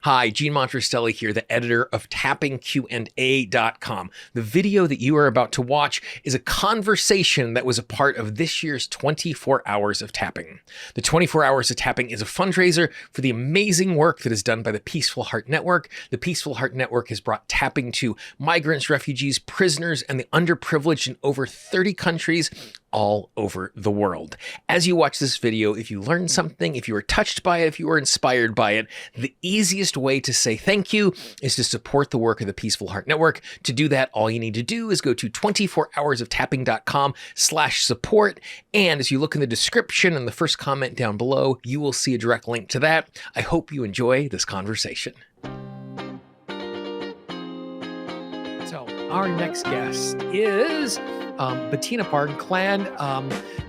Hi, Gene Monterastelli here, the editor of tappingqanda.com. The video that you are about to watch is a conversation that was a part of this year's 24 Hours of Tapping. The 24 Hours of Tapping is a fundraiser for the amazing work that is done by the Peaceful Heart Network. The Peaceful Heart Network has brought tapping to migrants, refugees, prisoners, and the underprivileged in over 30 countries all over the world. As you watch this video, if you learned something, if you were touched by it, if you were inspired by it, the easiest way to say thank you is to support the work of the Peaceful Heart Network. To do that, all you need to do is go to 24hoursoftapping.com/support. And as you look in the description and the first comment down below, you will see a direct link to that. I hope you enjoy this conversation. So our next guest is Bettina Blanchard.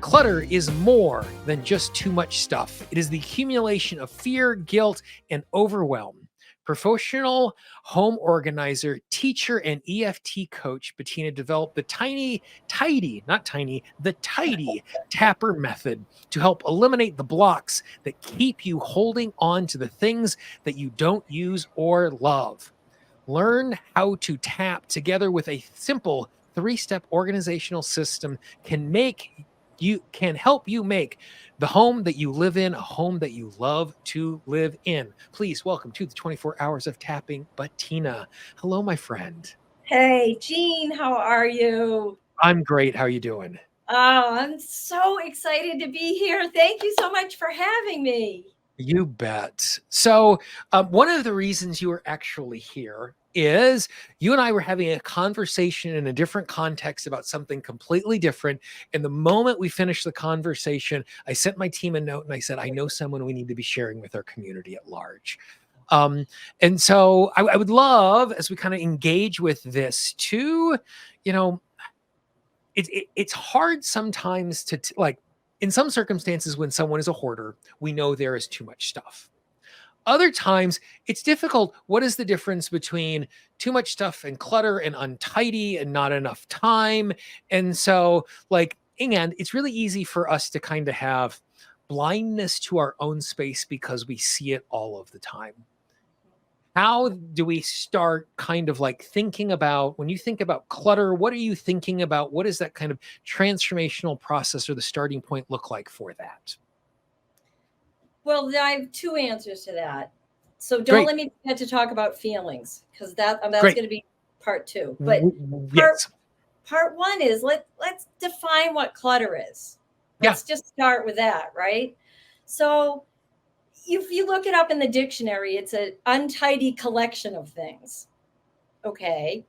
Clutter is more than just too much stuff. It is the accumulation of fear, guilt, and overwhelm. Professional home organizer, teacher, and EFT coach, Bettina developed the tidy tapper method to help eliminate the blocks that keep you holding on to the things that you don't use or love. Learn how to tap together with a simple 3-step organizational system can help you make the home that you live in a home that you love to live in. Please welcome to the 24 Hours of Tapping, Bettina. Hello, my friend. Hey, Gene, how are you? I'm great. How are you doing? Oh, I'm so excited to be here. Thank you so much for having me. You bet. So one of the reasons you are actually here is you and I were having a conversation in a different context about something completely different. And the moment we finished the conversation, I sent my team a note and I said, I know someone we need to be sharing with our community at large. And so I would love, as we kind of engage with this, to, it's hard sometimes to in some circumstances, when someone is a hoarder, we know there is too much stuff. Other times, it's difficult. What is the difference between too much stuff and clutter and untidy and not enough time? And so, and it's really easy for us to kind of have blindness to our own space because we see it all of the time. How do we start kind of thinking about, when you think about clutter, what are you thinking about? What does that kind of transformational process or the starting point look like for that? Well, I have two answers to that. So don't Great. let me get to talk about feelings, because that's Great. going to be part two. But Yes. part one is let's define what clutter is. Let's just start with that, right? So if you look it up in the dictionary, it's an untidy collection of things. Okay.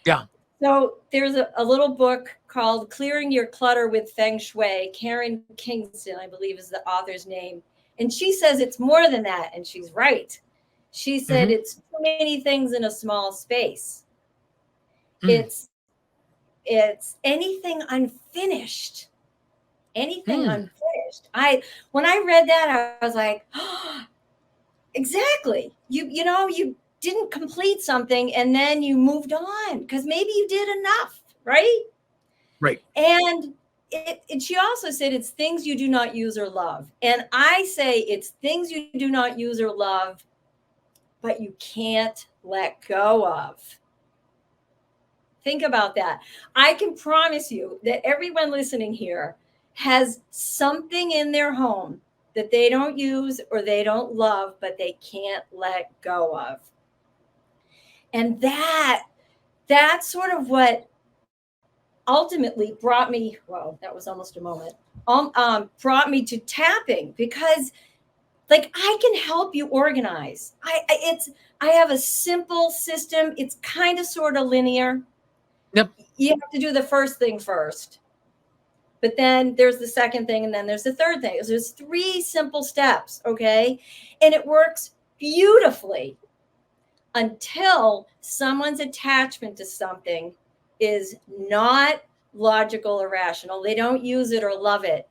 Yeah. So there's a little book called Clearing Your Clutter with Feng Shui. Karen Kingston, I believe, is the author's name. And she says it's more than that. And she's right. She said it's too many things in a small space. It's anything unfinished. Anything unfinished. When I read that, I was like, oh, exactly. You didn't complete something and then you moved on because maybe you did enough, right? Right. And she also said it's things you do not use or love. And I say it's things you do not use or love, but you can't let go of. Think about that. I can promise you that everyone listening here has something in their home that they don't use or they don't love, but they can't let go of. And that's sort of what ultimately brought me, well, that was almost a moment, brought me to tapping, because I can help you organize. I have a simple system. It's kind of sort of linear. Yep. You have to do the first thing first. But then there's the second thing, and then there's the third thing. So there's 3 simple steps, okay? And it works beautifully until someone's attachment to something is not logical or rational. They don't use it or love it,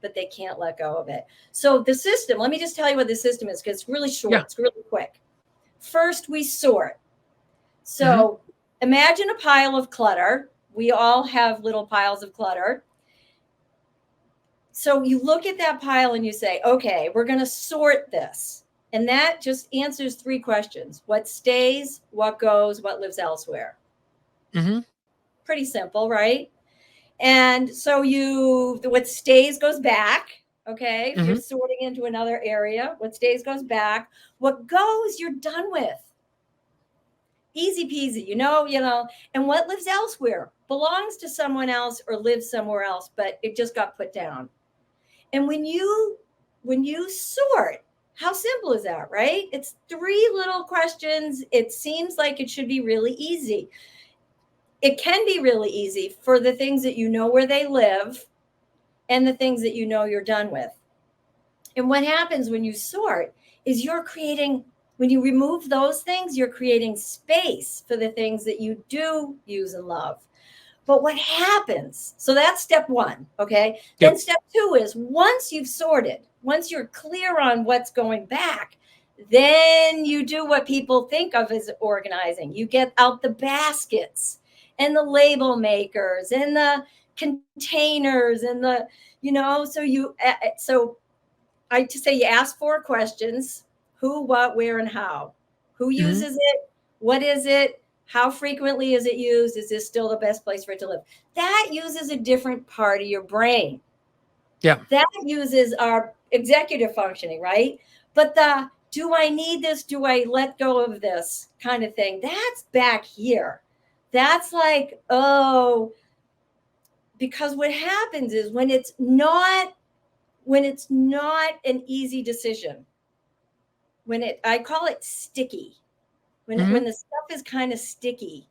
but they can't let go of it. So the system, let me just tell you what the system is, because it's really short. It's really quick. First, we sort. So imagine a pile of clutter. We all have little piles of clutter. So you look at that pile and you say, okay, we're going to sort this. And that just answers 3 questions: what stays, what goes, what lives elsewhere. Mm-hmm. Pretty simple, right? And so what stays goes back. Okay. If you're Mm-hmm. sorting into another area, what stays goes back. What goes, you're done with. Easy peasy, and what lives elsewhere belongs to someone else or lives somewhere else, but it just got put down. And when you sort, how simple is that, right? It's 3 little questions. It seems like it should be really easy. It can be really easy for the things that you know where they live and the things that you know you're done with. And what happens when you sort is when you remove those things, you're creating space for the things that you do use and love. But what happens? So that's step 1. Okay. Yep. Then step 2 is once you've sorted, once you're clear on what's going back, then you do what people think of as organizing. You get out the baskets and the label makers and the containers and so I just say you ask 4 questions: who, what, where, and how. Who Mm-hmm. uses it? What is it? How frequently is it used? Is this still the best place for it to live? That uses a different part of your brain. Yeah. That uses our executive functioning, right? But do I need this? Do I let go of this kind of thing? That's back here. That's like, because what happens is when it's not an easy decision, I call it sticky, Mm-hmm. when the stuff is kind of sticky,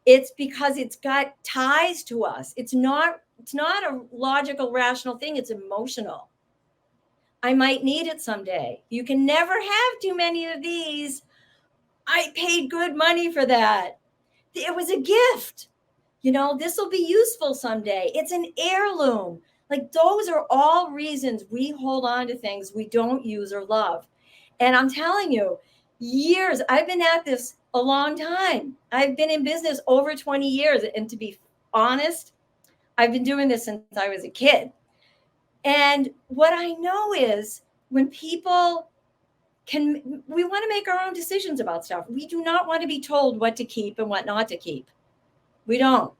it's because it's got ties to us. It's not a logical, rational thing. It's emotional. I might need it someday. You can never have too many of these. I paid good money for that. It was a gift. This will be useful someday. It's an heirloom. Like, those are all reasons we hold on to things we don't use or love. And I'm telling you, years, I've been at this a long time. I've been in business over 20 years. And to be honest, I've been doing this since I was a kid. And what I know is when people we want to make our own decisions about stuff. We do not want to be told what to keep and what not to keep. We don't.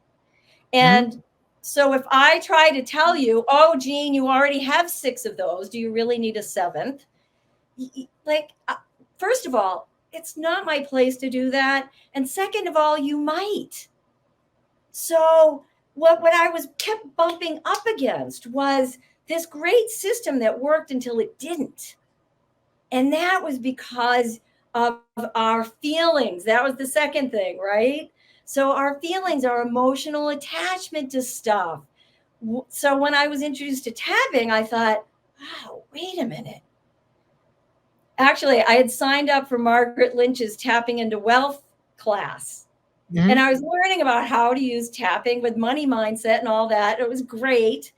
And so if I try to tell you, oh, Jean, you already have 6 of those, do you really need a 7th? Like, first of all, it's not my place to do that. And second of all, you might. So what I was kept bumping up against was this great system that worked until it didn't. And that was because of our feelings. That was the second thing, right? So our feelings, our emotional attachment to stuff. So when I was introduced to tapping, I thought, wow, wait a minute. Actually, I had signed up for Margaret Lynch's Tapping into Wealth class. Mm-hmm. And I was learning about how to use tapping with money mindset and all that. It was great.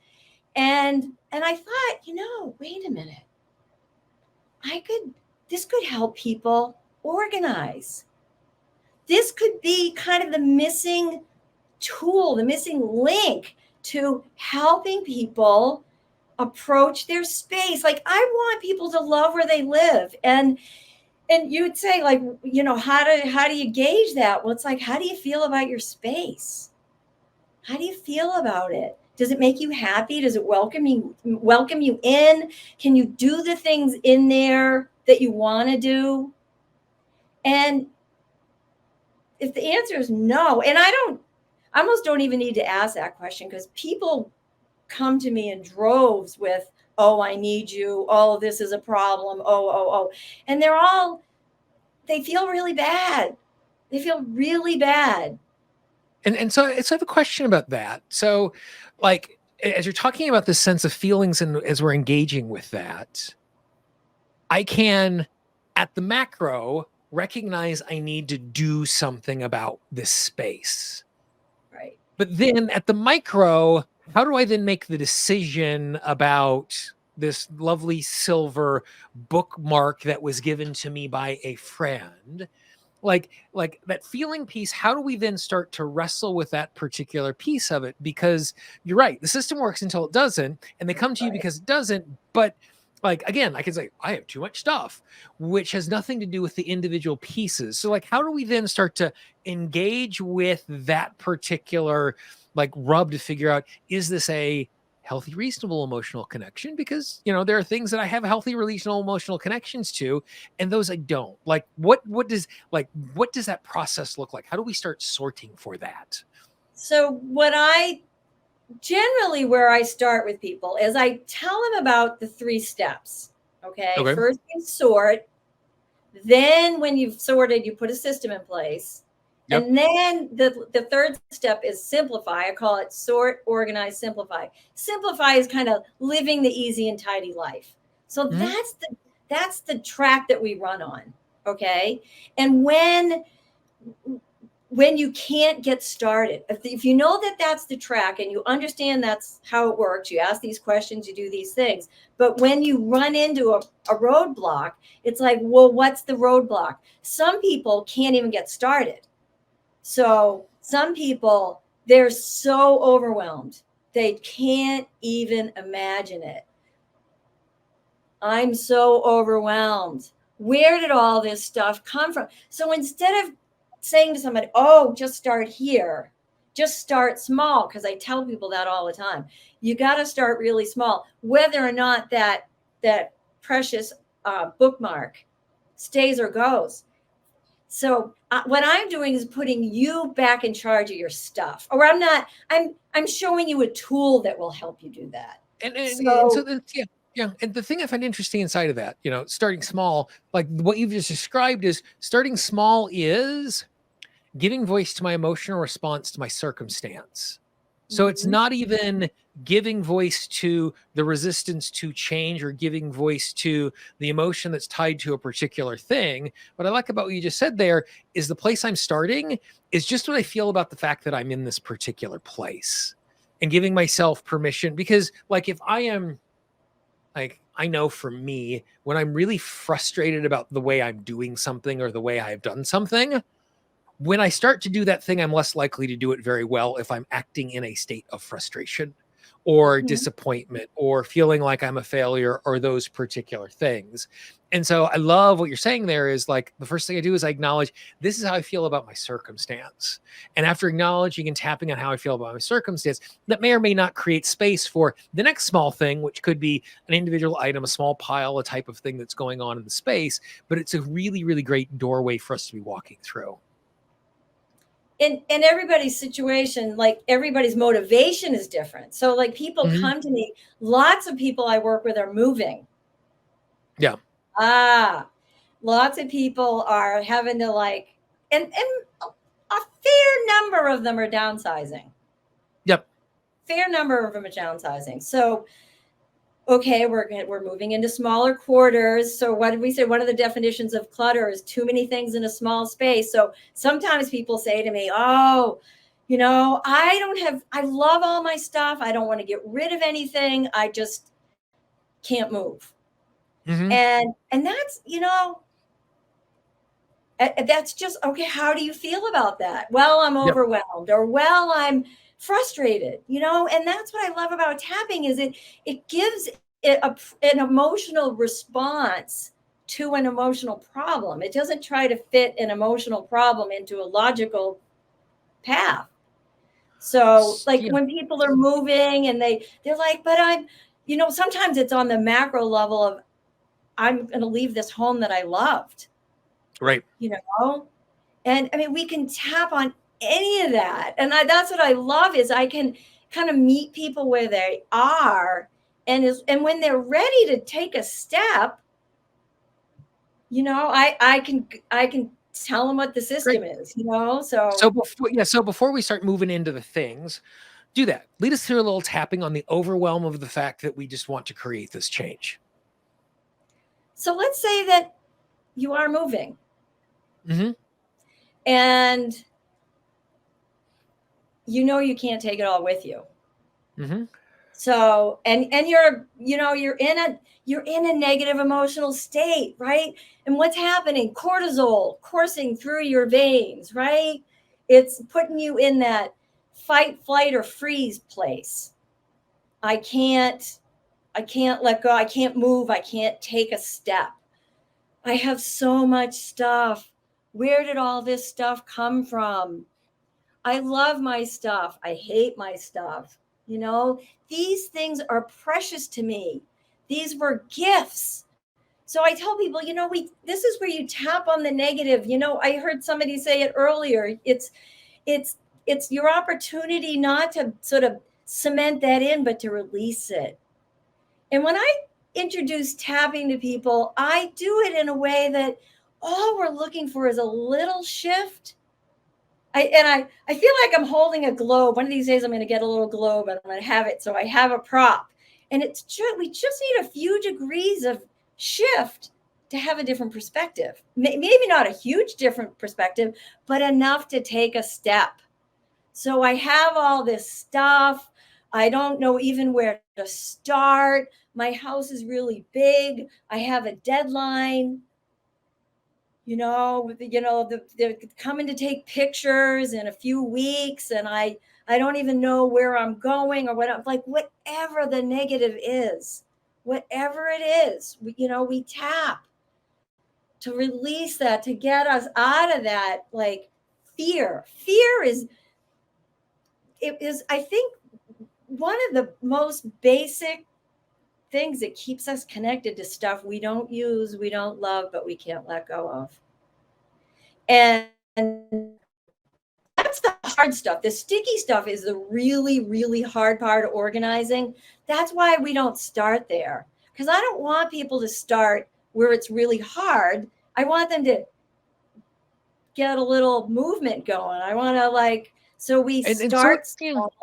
And I thought, wait a minute. This could help people organize. This could be kind of the missing tool, the missing link to helping people approach their space. Like, I want people to love where they live. And you would say, like, how do you gauge that? Well, it's like, how do you feel about your space? How do you feel about it? Does it make you happy? Does it welcome you in? Can you do the things in there that you want to do? And if the answer is no, and I almost don't even need to ask that question, because people come to me in droves with, oh, I need you. Oh, this is a problem. Oh. And they feel really bad. They feel really bad. And so I have a question about that. So, like, as you're talking about this sense of feelings and as we're engaging with that, I can, at the macro, recognize I need to do something about this space. Right. But then at the micro, how do I then make the decision about this lovely silver bookmark that was given to me by a friend? Like that feeling piece, how do we then start to wrestle with that particular piece of it? Because you're right, the system works until it doesn't, and they come to you Right. because it doesn't. But like, again, I can say I have too much stuff, which has nothing to do with the individual pieces. So like, how do we then start to engage with that particular like rub to figure out, is this a healthy, reasonable emotional connection? Because, there are things that I have healthy, relational, emotional connections to, and those I don't. Like, what does that process look like? How do we start sorting for that? So what I generally, where I start with people is I tell them about the 3 steps. Okay. Okay. First you sort, then when you've sorted, you put a system in place. Yep. And then the third step is simplify. I call it sort, organize, simplify. Simplify is kind of living the easy and tidy life. So Mhm. that's the track that we run on. Okay. And when you can't get started, if you know that that's the track and you understand that's how it works, you ask these questions, you do these things. But when you run into a roadblock, it's like, well, what's the roadblock? Some people can't even get started. So some people, they're so overwhelmed, they can't even imagine it. I'm so overwhelmed. Where did all this stuff come from? So instead of saying to somebody, oh, just start here, just start small, because I tell people that all the time. You got to start really small, whether or not that precious bookmark stays or goes. So what I'm doing is putting you back in charge of your stuff, or I'm showing you a tool that will help you do that. And so So then, yeah, yeah. And the thing I find interesting inside of that, starting small, like what you've just described, is starting small is giving voice to my emotional response to my circumstance. So it's mhm. not even giving voice to the resistance to change or giving voice to the emotion that's tied to a particular thing. What I like about what you just said there is the place I'm starting is just what I feel about the fact that I'm in this particular place, and giving myself permission. Because, like, if I am, like, I know for me, when I'm really frustrated about the way I'm doing something or the way I've done something, when I start to do that thing, I'm less likely to do it very well if I'm acting in a state of frustration or Mhm. disappointment or feeling like I'm a failure or those particular things. And so I love what you're saying there is, like, the first thing I do is I acknowledge this is how I feel about my circumstance. And after acknowledging and tapping on how I feel about my circumstance, that may or may not create space for the next small thing, which could be an individual item, a small pile, a type of thing that's going on in the space. But it's a really, really great doorway for us to be walking through. In everybody's situation, like everybody's motivation is different. So like people Mhm. come to me, lots of people I work with are moving. Yeah. Ah, lots of people are having to like, and a fair number of them are downsizing. Yep. Fair number of them are downsizing. So okay, we're moving into smaller quarters. So what did we say? One of the definitions of clutter is too many things in a small space. So sometimes people say to me, "Oh, I love all my stuff. I don't want to get rid of anything. I just can't move." Mhm. And that's just okay. How do you feel about that? Well, I'm Yep. overwhelmed, or well, I'm frustrated, and that's what I love about tapping is it gives it an emotional response to an emotional problem. It doesn't try to fit an emotional problem into a logical path. So like Yeah. when people are moving and they're like, but sometimes it's on the macro level of I'm going to leave this home that I loved, Right. you know and I mean, we can tap on any of that. And that's what I love is I can kind of meet people where they are. And when they're ready to take a step, I can tell them what the Great. system is. So So before we start moving into the things, do that. Lead us through a little tapping on the overwhelm of the fact that we just want to create this change. so let's say that you are moving Mhm. and you can't take it all with you. Mhm. So and you're in a negative emotional state, right? And what's happening? Cortisol coursing through your veins, right? It's putting you in that fight, flight, or freeze place. I can't I can't let go. I can't move. I can't take a step. I have so much stuff. Where did all this stuff come from? I love my stuff. I hate my stuff. You know, these things are precious to me. These were gifts. So I tell people, you know, this is where you tap on the negative. You know, I heard somebody say it earlier. It's it's your opportunity not to sort of cement that in, but to release it. And when I introduce tapping to people, I do it in a way that all we're looking for is a little shift. I feel like I'm holding a globe. One of these days I'm going to get a little globe and I'm going to have it. So I have a prop. And we just need a few degrees of shift to have a different perspective. Maybe not a huge different perspective, but enough to take a step. So I have all this stuff. I don't know even where to start. My house is really big. I have a deadline. They're coming to take pictures in a few weeks, and I don't even know where I'm going or what. I'm like, whatever the negative is, whatever it is, we tap to release that, to get us out of that, like fear. Fear is, I think, one of the most basic things that keeps us connected to stuff we don't use, we don't love, but we can't let go of. And that's the hard stuff. The sticky stuff is the really, really hard part of organizing. That's why we don't start there. Because I don't want people to start where it's really hard. I want them to get a little movement going. I want to so we start small.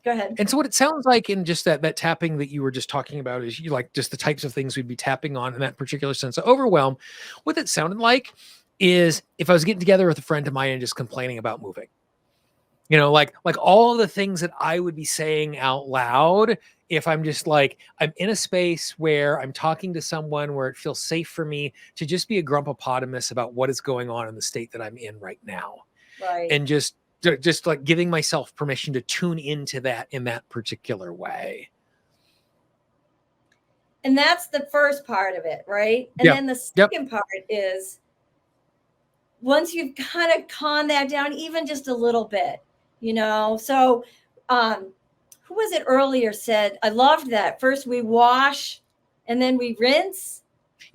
Go ahead. And so what it sounds like in just that tapping that you were just talking about is you like just the types of things we'd be tapping on in that particular sense of overwhelm. What it sounded like is if I was getting together with a friend of mine and just complaining about moving, like all the things that I would be saying out loud, if I'm just I'm in a space where I'm talking to someone where it feels safe for me to just be a grumpopotamus about what is going on in the state that I'm in right now. Right. And just like giving myself permission to tune into that in that particular way. And that's the first part of it, right? And then the second part is once you've kind of calmed that down, even just a little bit, So who was it earlier said, I loved that. First we wash and then we rinse.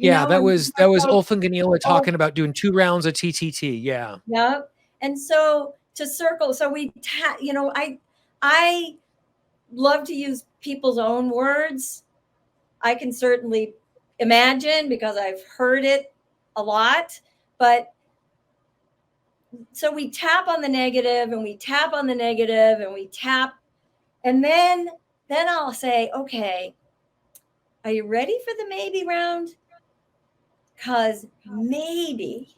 That was Ulf and Ganila talking about doing 2 rounds of TTT. Yeah. Yep. And so to circle, so I love to use people's own words. I can certainly imagine because I've heard it a lot, but so we tap on the negative and we tap on the negative and we tap, and then I'll say, okay, are you ready for the maybe round? Because maybe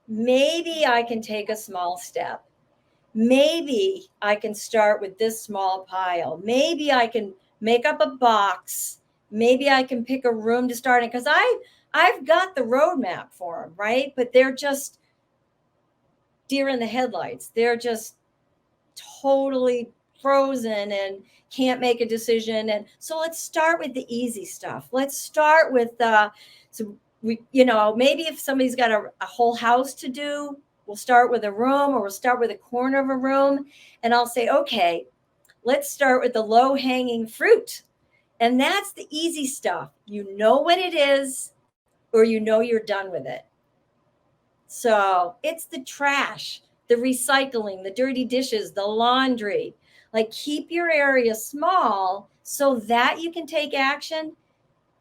I can take a small step. Maybe I can start with this small pile. Maybe I can make up a box. Maybe I can pick a room to start in, because I've got the roadmap for them, right? But they're just deer in the headlights. They're just totally frozen and can't make a decision. And so let's start with the easy stuff. Let's start with maybe if somebody's got a whole house to do, we'll start with a room, or we'll start with a corner of a room. And I'll say, okay, let's start with the low-hanging fruit. And that's the easy stuff. You know what it is, or you're done with it. So it's the trash, the recycling, the dirty dishes, the laundry. Keep your area small so that you can take action.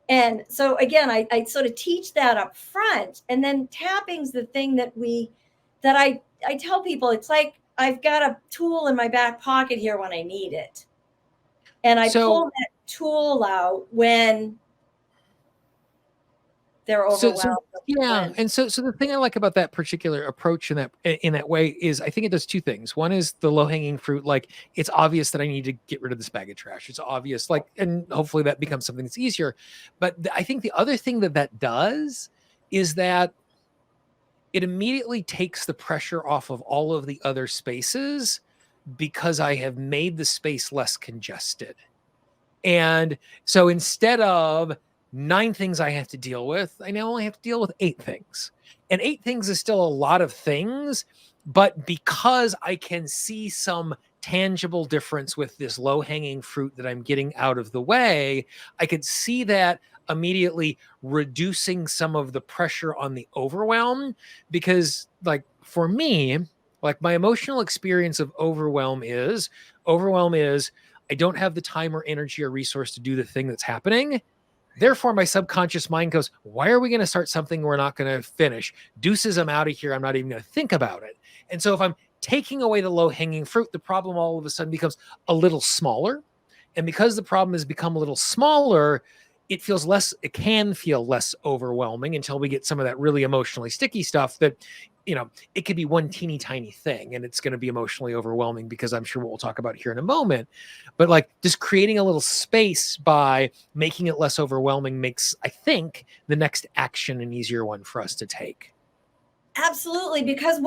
And so again, I sort of teach that up front. And then tapping's the thing that I tell people, it's like I've got a tool in my back pocket here when I need it. And I pull that tool out when they're overwhelmed. And so the thing I like about that particular approach in that way is I think it does 2 things. One is the low-hanging fruit. It's obvious that I need to get rid of this bag of trash. It's obvious, and hopefully that becomes something that's easier. But I think the other thing that does is that it immediately takes the pressure off of all of the other spaces, because I have made the space less congested. And so instead of 9 things I have to deal with, I now only have to deal with 8 things. And 8 things is still a lot of things, but because I can see some tangible difference with this low-hanging fruit that I'm getting out of the way, I could see that immediately reducing some of the pressure on the overwhelm. Because like for me, like my emotional experience of overwhelm is I don't have the time or energy or resource to do the thing that's happening. Therefore, my subconscious mind goes, why are we going to start something we're not going to finish? Deuces, I'm out of here. I'm not even going to think about it. And so if I'm taking away the low hanging fruit, the problem all of a sudden becomes a little smaller. And because the problem has become a little smaller, it can feel less overwhelming until we get some of that really emotionally sticky stuff that, it could be one teeny tiny thing and it's going to be emotionally overwhelming, because I'm sure what we'll talk about here in a moment. But like just creating a little space by making it less overwhelming makes, I think, the next action an easier one for us to take. Absolutely, because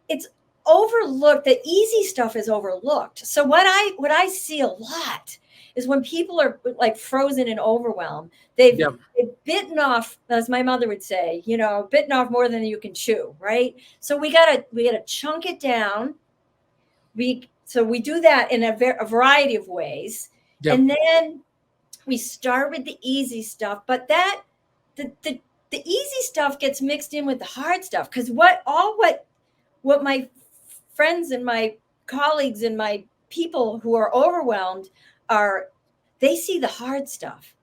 it's overlooked. The easy stuff is overlooked. So what I see a lot is when people are like frozen in overwhelm, Yeah. they've bitten off, as my mother would say, bitten off more than you can chew, right? So we gotta chunk it down. So we do that in a variety of ways, Yep. and then we start with the easy stuff, but the the the easy stuff gets mixed in with the hard stuff, because what my friends and my colleagues and my people who are overwhelmed are, they see the hard stuff.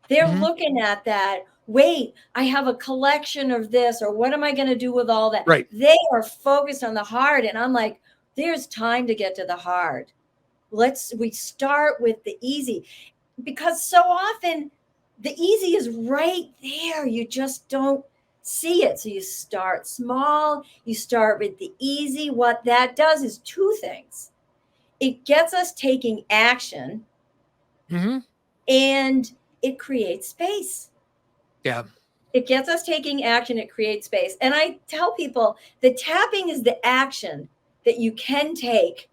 They're Mhm. looking at that. Wait, I have a collection of this, or what am I going to do with all that? Right. They are focused on the hard, and I'm like, there's time to get to the hard. We start with the easy, because so often the easy is right there. You just don't see it. So you start small, you start with the easy. What that does is two things: it gets us taking action, Mhm. and it creates space. Yeah. It gets us taking action, it creates space. And I tell people that tapping is the action that you can take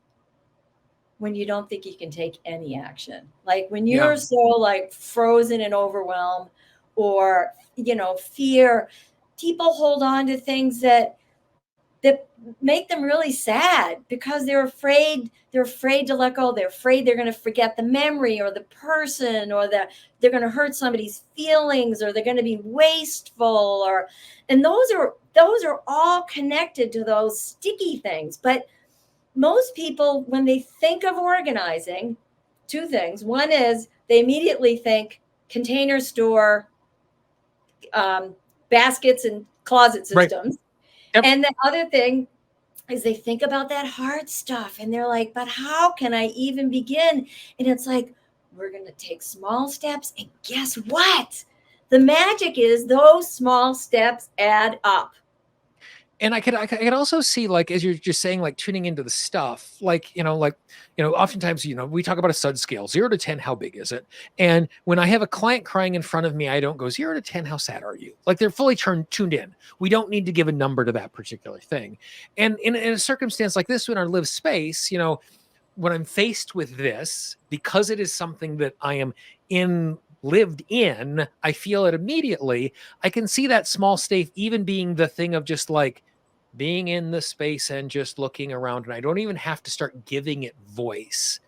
when you don't think you can take any action. Like when Yeah. you're so like frozen in overwhelm or, fear, people hold on to things that make them really sad, because they're afraid to let go. They're afraid they're going to forget the memory or the person, or that they're going to hurt somebody's feelings, or they're going to be wasteful, and those are all connected to those sticky things. But most people, when they think of organizing, two things. One is they immediately think container store, um, baskets and closet Right. systems. Yep. And the other thing is they think about that hard stuff, and they're like, but how can I even begin? And it's like, we're going to take small steps. And guess what? The magic is those small steps add up. And I could also see, like, as you're just saying, like tuning into the stuff, oftentimes, we talk about a SUD scale, 0 to 10, how big is it? And when I have a client crying in front of me, I don't go 0 to 10, how sad are you? Like they're fully tuned in. We don't need to give a number to that particular thing. And in a circumstance like this, in our live space, when I'm faced with this, because it is something that I am lived in, I feel it immediately. I can see that small stave even being the thing of just like being in the space and just looking around. And I don't even have to start giving it voice,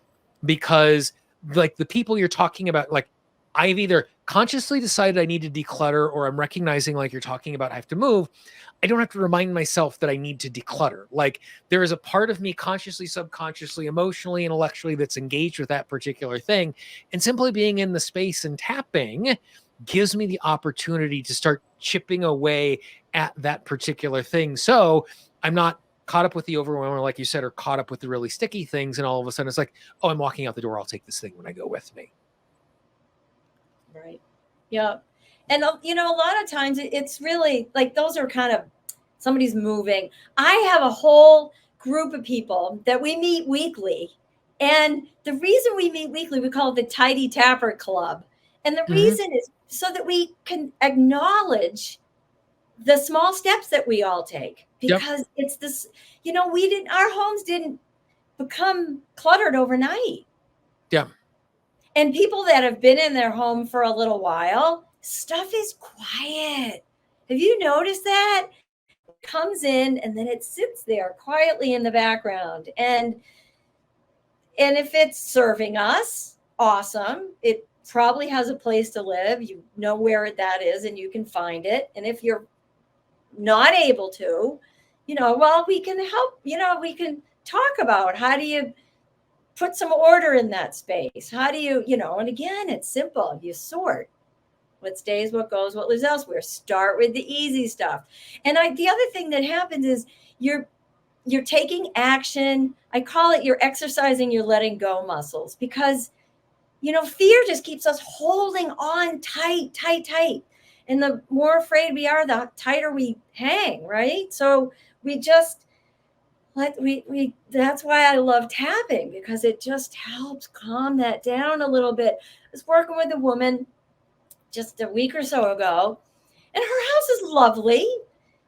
because like the people you're talking about, like I've either consciously decided I need to declutter, or I'm recognizing, like you're talking about, I have to move. I don't have to remind myself that I need to declutter. Like there is a part of me consciously, subconsciously, emotionally, intellectually that's engaged with that particular thing. And simply being in the space and tapping gives me the opportunity to start chipping away at that particular thing. So I'm not caught up with the overwhelm, like you said, or caught up with the really sticky things. And all of a sudden it's like, oh, I'm walking out the door. I'll take this thing when I go with me. Right. Yeah. And, a lot of times it's really like those are kind of somebody's moving. I have a whole group of people that we meet weekly. And the reason we meet weekly, we call it the Tidy Tapper Club. And the Mhm. reason is so that we can acknowledge the small steps that we all take, Yep. because it's this, our homes didn't become cluttered overnight. Yeah. And people that have been in their home for a little while, stuff is quiet. Have you noticed that? It comes in and then it sits there quietly in the background. And if it's serving us, awesome. It probably has a place to live. You know where that is and you can find it. And if you're not able to, well, we can help, we can talk about how do you put some order in that space? How do you, and again, it's simple. You sort what stays, what goes, what lives elsewhere. Start with the easy stuff. And the other thing that happens is you're taking action. I call it you're exercising your letting go muscles, because fear just keeps us holding on tight, tight, tight. And the more afraid we are, the tighter we hang, right? So we just that's why I love tapping, because it just helps calm that down a little bit. I was working with a woman just a week or so ago, and her house is lovely.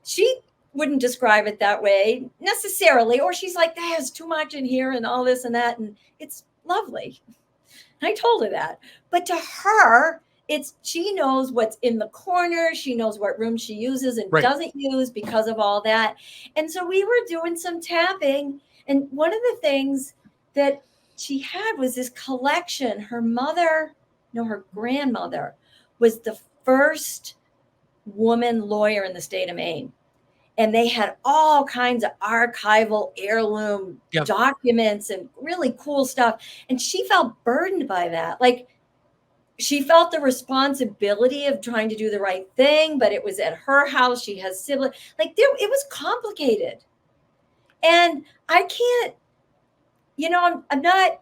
She wouldn't describe it that way necessarily, or she's like, there's too much in here and all this and that, and it's lovely. I told her that. But to her, she knows what's in the corner. She knows what room she uses and doesn't use because of all that. And so we were doing some tapping. And one of the things that she had was this collection. Her grandmother was the first woman lawyer in the state of Maine. And they had all kinds of archival heirloom documents and really cool stuff. And she felt burdened by that. Like, she felt the responsibility of trying to do the right thing, but it was at her house. She has siblings. Like, it was complicated. And I can't, I'm not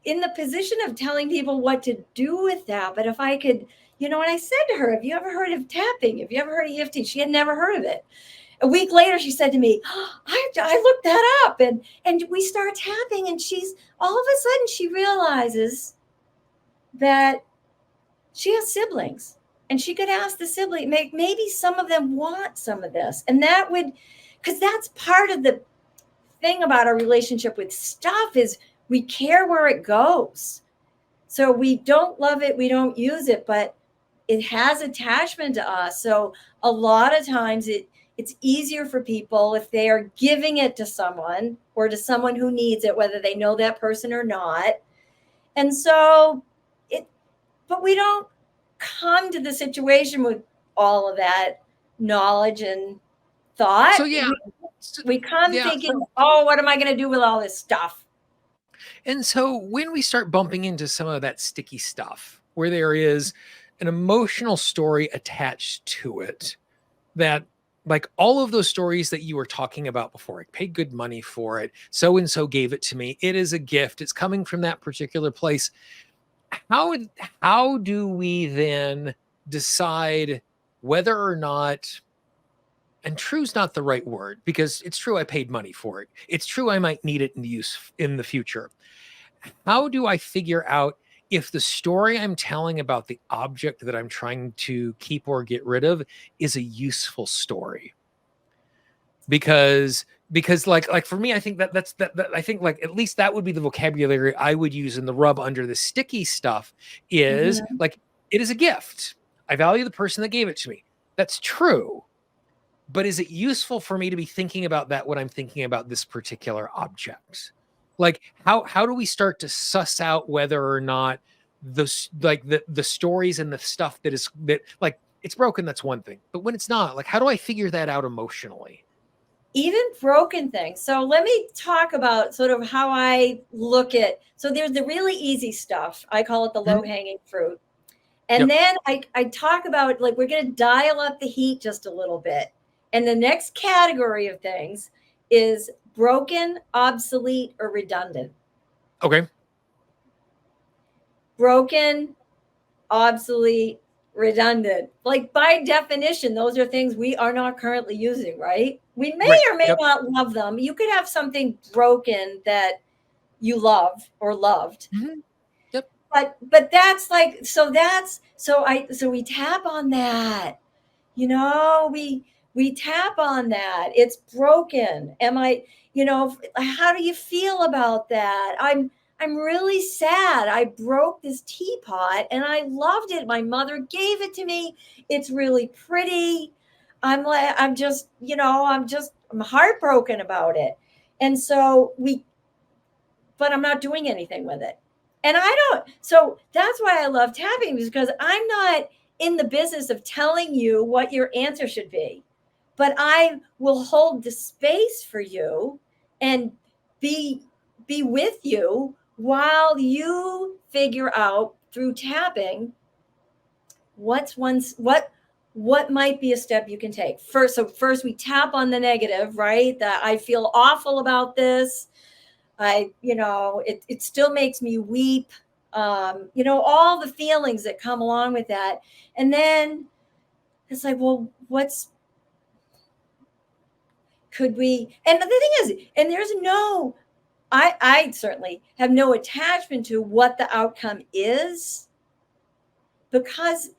in the position of telling people what to do with that. But if I could, and I said to her, have you ever heard of tapping? Have you ever heard of EFT? She had never heard of it. A week later, she said to me, I looked that up, and we start tapping, and she's all of a sudden she realizes that she has siblings, and she could ask the sibling, maybe some of them want some of this. And that would, because that's part of the thing about our relationship with stuff is we care where it goes. So we don't love it, we don't use it, but it has attachment to us. So a lot of times it's easier for people if they are giving it to someone or to someone who needs it, whether they know that person or not. And so but we don't come to the situation with all of that knowledge and thought. So yeah, we come thinking, what am I going to do with all this stuff? And so when we start bumping into some of that sticky stuff where there is an emotional story attached to it, that like all of those stories that you were talking about before, I paid good money for it, so and so gave it to me, it is a gift, it's coming from that particular place. How do we then decide whether or not, and true's not the right word, because it's true I paid money for it, it's true I might need it in use in the future. How do I figure out if the story I'm telling about the object that I'm trying to keep or get rid of is a useful story? Because like for me, I think that's I think like at least that would be the vocabulary I would use in the rub under the sticky stuff is like, it is a gift. I value the person that gave it to me. That's true. But is it useful for me to be thinking about that when I'm thinking about this particular object? Like how do we start to suss out whether or not the stories and the stuff that like it's broken, that's one thing. But when it's not, like, how do I figure that out emotionally? Even broken things. So let me talk about sort of how I look at, so there's the really easy stuff. I call it the low-hanging fruit. And then I talk about, like, we're going to dial up the heat just a little bit. And the next category of things is broken, obsolete, or redundant. Okay. Broken, obsolete, redundant. Like, by definition, those are things we are not currently using, right? We may or may not love them. You could have something broken that you love or loved. Yep. But that's like, so we tap on that. We tap on that. It's broken. How do you feel about that? I'm really sad. I broke this teapot and I loved it. My mother gave it to me. It's really pretty. I'm like, I'm heartbroken about it. And so but I'm not doing anything with it. And so that's why I love tapping, because I'm not in the business of telling you what your answer should be, but I will hold the space for you and be with you while you figure out through tapping what might be a step you can take first. So first we tap on the negative, right? That I feel awful about this. It still makes me weep. All the feelings that come along with that. And then it's like, well, could we, and the thing is, and I certainly have no attachment to what the outcome is, because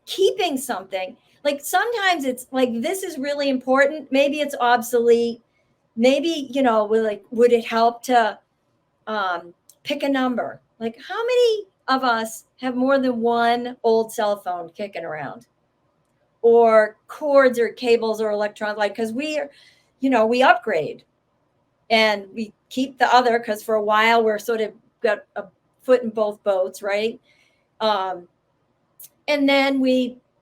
keeping something, like sometimes it's like, this is really important. Maybe it's obsolete. Maybe, would it help to pick a number? Like, how many of us have more than one old cell phone kicking around, or cords or cables or electrons? Like, because we upgrade and we keep the other, because for a while we're sort of got a foot in both boats, right? And then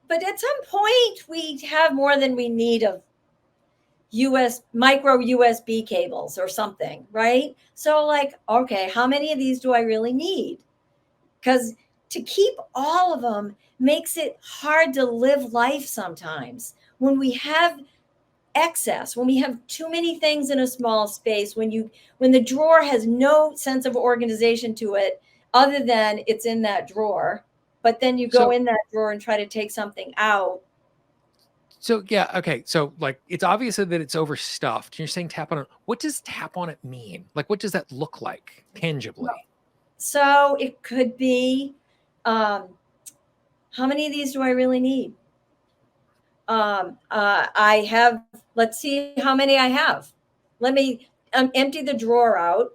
but at some point we have more than we need of micro USB cables or something, right? So like, okay, how many of these do I really need? Because to keep all of them makes it hard to live life sometimes. When we have excess, when we have too many things in a small space, when the drawer has no sense of organization to it other than it's in that drawer, but then you go in that drawer and try to take something out. So yeah, okay. So like, it's obvious that it's overstuffed. You're saying tap on it. What does tap on it mean? Like, what does that look like tangibly? So it could be, how many of these do I really need? I have, let's see how many I have. Let me empty the drawer out,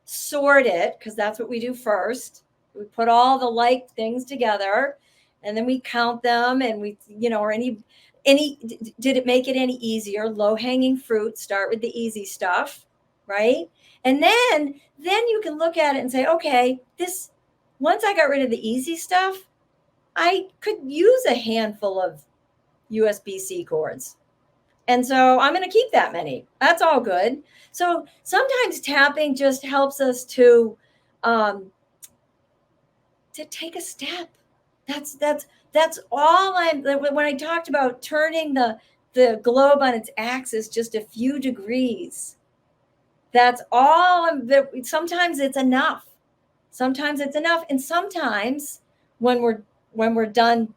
sort it, because that's what we do first. We put all the like things together, and then we count them, and or did it make it any easier? Low hanging fruit, start with the easy stuff, right? And then you can look at it and say, okay, once I got rid of the easy stuff, I could use a handful of USB-C cords. And so I'm going to keep that many. That's all good. So sometimes tapping just helps us to take a step. That's all when I talked about turning the globe on its axis just a few degrees. That's all. Sometimes it's enough. Sometimes it's enough. And sometimes when we're done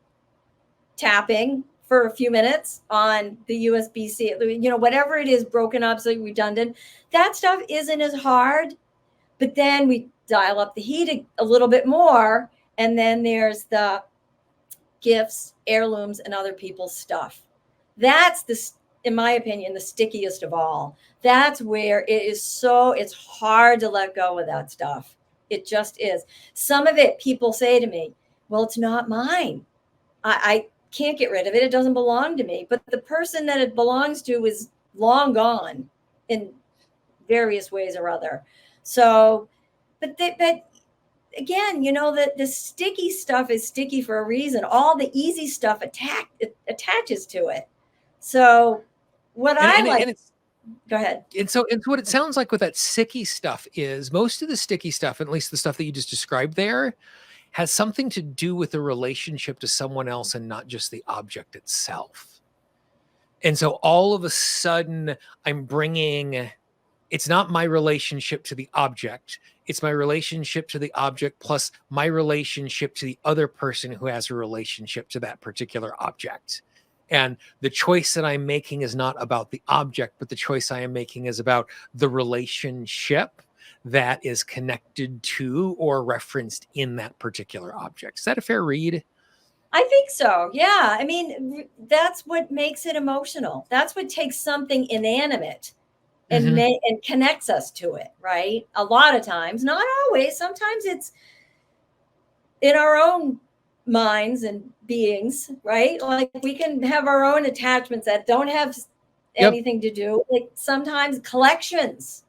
tapping for a few minutes on the USB-C, whatever it is, broken, obsolete, redundant, that stuff isn't as hard. But then we dial up the heat a little bit more. And then there's the gifts, heirlooms, and other people's stuff. That's in my opinion, the stickiest of all. That's where it's hard to let go of that stuff. It just is. Some of it, people say to me, well, it's not mine. I can't get rid of it. It doesn't belong to me. But the person that it belongs to is long gone in various ways or other. So, but again, the sticky stuff is sticky for a reason. All the easy stuff attaches to it. So go ahead. And so what it sounds like with that sticky stuff is, most of the sticky stuff, at least the stuff that you just described there, has something to do with the relationship to someone else and not just the object itself. And so all of a sudden it's not my relationship to the object. It's my relationship to the object plus my relationship to the other person who has a relationship to that particular object. And the choice that I'm making is not about the object, but the choice I am making is about the relationship that is connected to or referenced in that particular object. Is that a fair read? I think so. Yeah. I mean, that's what makes it emotional. That's what takes something inanimate and Mhm. and connects us to it, right? A lot of times, not always. Sometimes it's in our own minds and beings, right? Like we can have our own attachments that don't have Yep. anything to do. Like sometimes collections,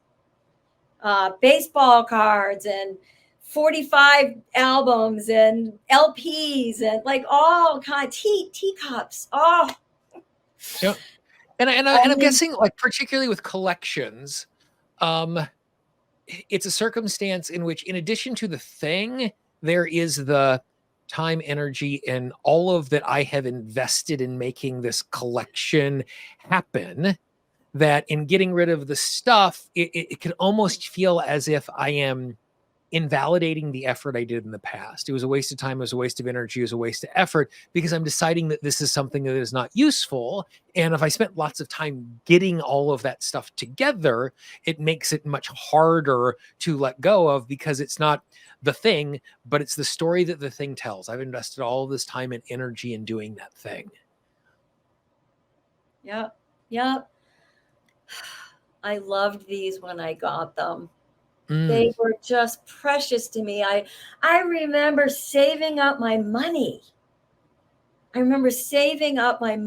baseball cards and 45 albums and LPs and like all kind of teacups. Oh, Yep. I And I'm mean, guessing, like, particularly with collections, um, it's a circumstance in which, in addition to the thing, there is the time, energy, and all of that I have invested in making this collection happen. That in getting rid of the stuff, it can almost feel as if I am invalidating the effort I did in the past. It was a waste of time, it was a waste of energy, it was a waste of effort because I'm deciding that this is something that is not useful. And if I spent lots of time getting all of that stuff together, it makes it much harder to let go of because it's not the thing, but it's the story that the thing tells. I've invested all of this time and energy in doing that thing. yep, yep. I loved these when I got them. Mm. They were just precious to me. I remember saving up my money. I remember saving up my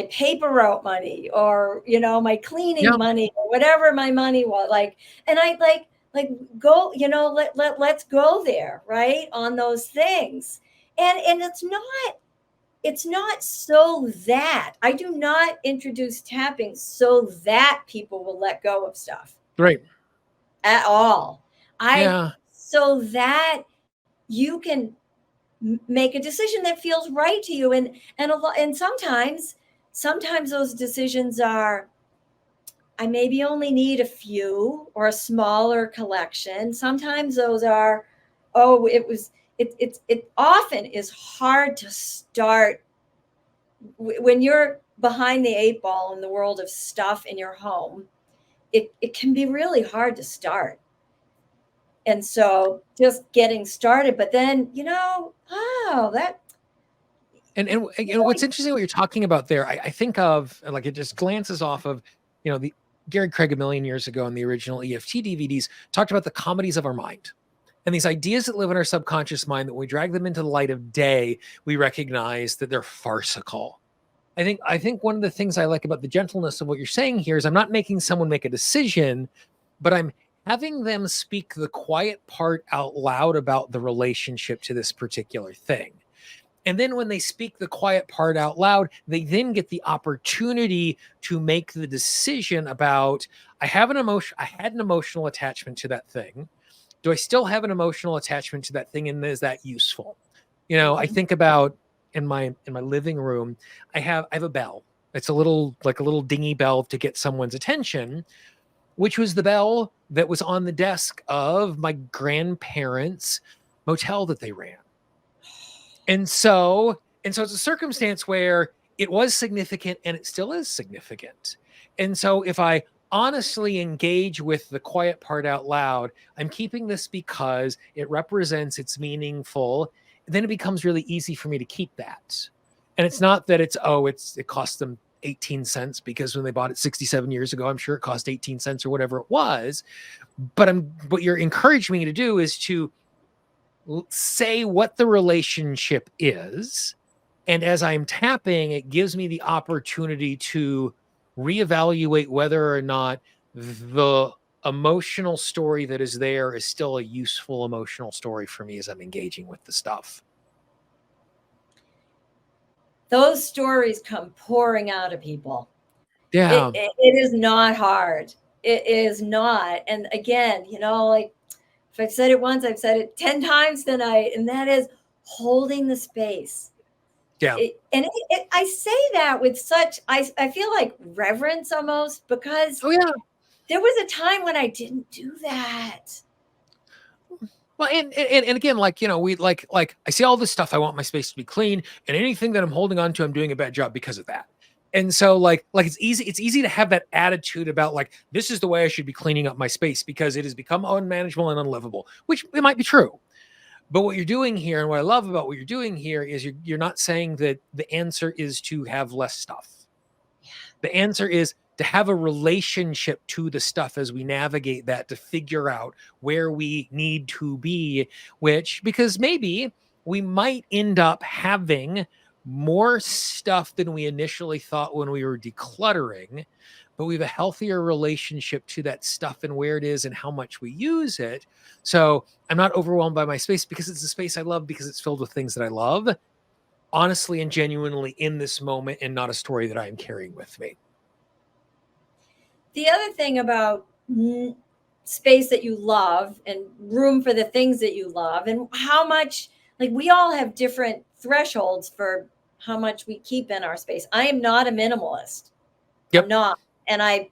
paper route money, or my cleaning Yeah. money, or whatever my money was. Like, and I like go, let's go there, right? On those things. And it's not so that I do not introduce tapping so that people will let go of stuff Right. at all. I Yeah. So that you can make a decision that feels right to you, and sometimes those decisions are, I maybe only need a few or a smaller collection. Sometimes those are, oh, it often is hard to start when you're behind the eight ball in the world of stuff in your home. It can be really hard to start. And so just getting started, but then, oh, that And what's interesting what you're talking about there, I think of, like, it just glances off of, the Gary Craig a million years ago in the original EFT DVDs talked about the comedies of our mind. And these ideas that live in our subconscious mind, that when we drag them into the light of day, we recognize that they're farcical. I think one of the things I like about the gentleness of what you're saying here is I'm not making someone make a decision, but I'm having them speak the quiet part out loud about the relationship to this particular thing. And then when they speak the quiet part out loud, they then get the opportunity to make the decision about, I had an emotional attachment to that thing. Do I still have an emotional attachment to that thing? And is that useful? I Mhm. think about in my living room, I have a bell. It's a little dingy bell to get someone's attention, which was the bell that was on the desk of my grandparents' motel that they ran. And so it's a circumstance where it was significant and it still is significant. And so if I honestly engage with the quiet part out loud, I'm keeping this because it represents, it's meaningful, then it becomes really easy for me to keep that. And it's not that it cost them 18 cents because when they bought it 67 years ago, I'm sure it cost 18 cents or whatever it was. But what you're encouraging me to do is to say what the relationship is. And as I'm tapping, it gives me the opportunity to reevaluate whether or not the emotional story that is there is still a useful emotional story for me as I'm engaging with the stuff. Those stories come pouring out of people. Yeah. It is not hard. It is not. And again, like, if I've said it once, I've said it 10 times tonight, and that is holding the space. Yeah. I say that with such, I feel like reverence almost, because Oh, yeah. there was a time when I didn't do that. Well, and again, like, we like I see all this stuff. I want my space to be clean, and anything that I'm holding on to, I'm doing a bad job because of that. And so, like it's easy to have that attitude about, like, this is the way I should be cleaning up my space because it has become unmanageable and unlivable, which it might be true. But what you're doing here, and what I love about what you're doing here, is you're not saying that the answer is to have less stuff. The answer is to have a relationship to the stuff as we navigate that, to figure out where we need to be, because maybe we might end up having more stuff than we initially thought when we were decluttering, but we have a healthier relationship to that stuff and where it is and how much we use it. So I'm not overwhelmed by my space because it's a space I love, because it's filled with things that I love, honestly and genuinely in this moment, and not a story that I am carrying with me. The other thing about space that you love and room for the things that you love, and how much, like, we all have different thresholds for how much we keep in our space. I am not a minimalist. Yep. I'm not. And I'm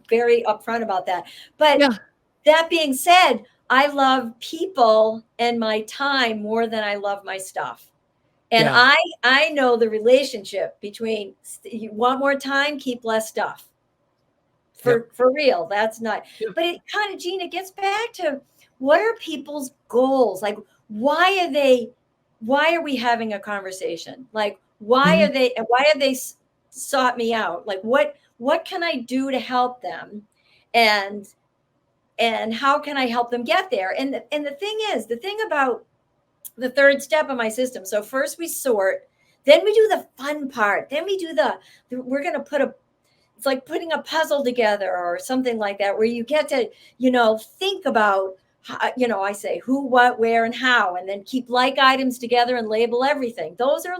very upfront about that. But that being said, I love people and my time more than I love my stuff. And I know the relationship between, you want more time, keep less stuff. For real. That's not, but it kind of, Gina, gets back to, what are people's goals? Like, why are we having a conversation? Like, why have they sought me out? Like, what can I do to help them? And how can I help them get there? And the thing about the third step of my system. So first we sort, then we do the fun part. Then we do we're going to it's like putting a puzzle together or something like that, where you get to, think about, I say who, what, where, and how, and then keep like items together and label everything. Those are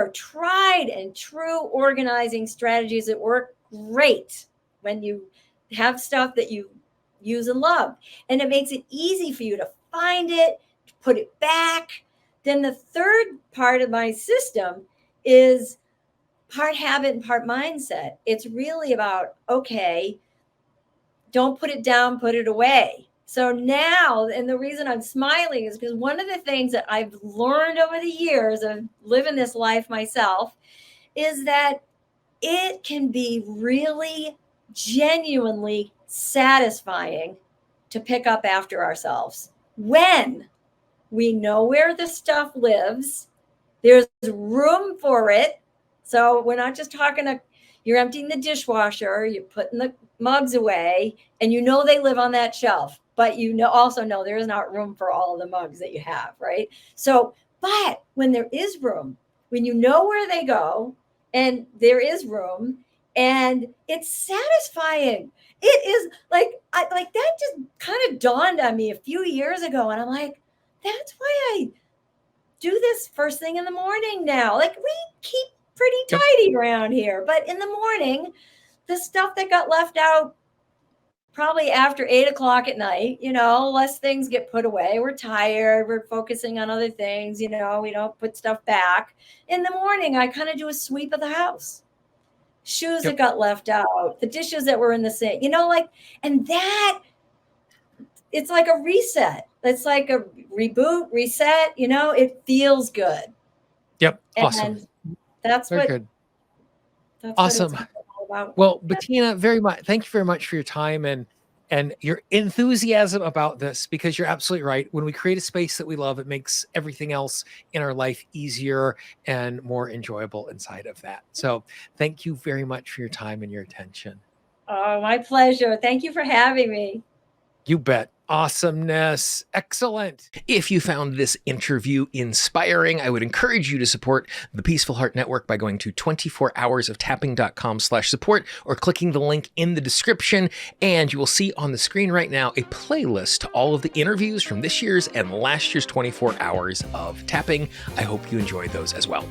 tried and true organizing strategies that work great when you have stuff that you use and love. And it makes it easy for you to find it, put it back. Then the third part of my system is part habit and part mindset. It's really about, okay, don't put it down, put it away. So now, and the reason I'm smiling is because one of the things that I've learned over the years of living this life myself is that it can be really genuinely satisfying to pick up after ourselves when we know where the stuff lives, there's room for it. So we're not just talking you're emptying the dishwasher, you're putting the mugs away, and they live on that shelf, but also know there is not room for all of the mugs that you have, right? So, but when there is room, when you know where they go, and there is room, and it's satisfying. It is like that just kind of dawned on me a few years ago, and I'm like, that's why I do this first thing in the morning now. Like, we keep pretty tidy around here, but in the morning, the stuff that got left out probably after 8:00 at night, less things get put away. We're tired. We're focusing on other things. We don't put stuff back. In the morning, I kind of do a sweep of the house. Shoes that got left out, the dishes that were in the sink, and that, it's like a reset. It's like a reboot, reset, it feels good. Yep. Awesome. And that's very what, good. that's Awesome. What it's all about. Well, Bettina, thank you very much for your time and your enthusiasm about this, because you're absolutely right. When we create a space that we love, it makes everything else in our life easier and more enjoyable inside of that. So thank you very much for your time and your attention. Oh, my pleasure. Thank you for having me. You bet. Awesomeness. Excellent. If you found this interview inspiring, I would encourage you to support the Peaceful Heart Network by going to 24hoursoftapping.com/support or clicking the link in the description. And you will see on the screen right now a playlist to all of the interviews from this year's and last year's 24 Hours of Tapping. I hope you enjoyed those as well.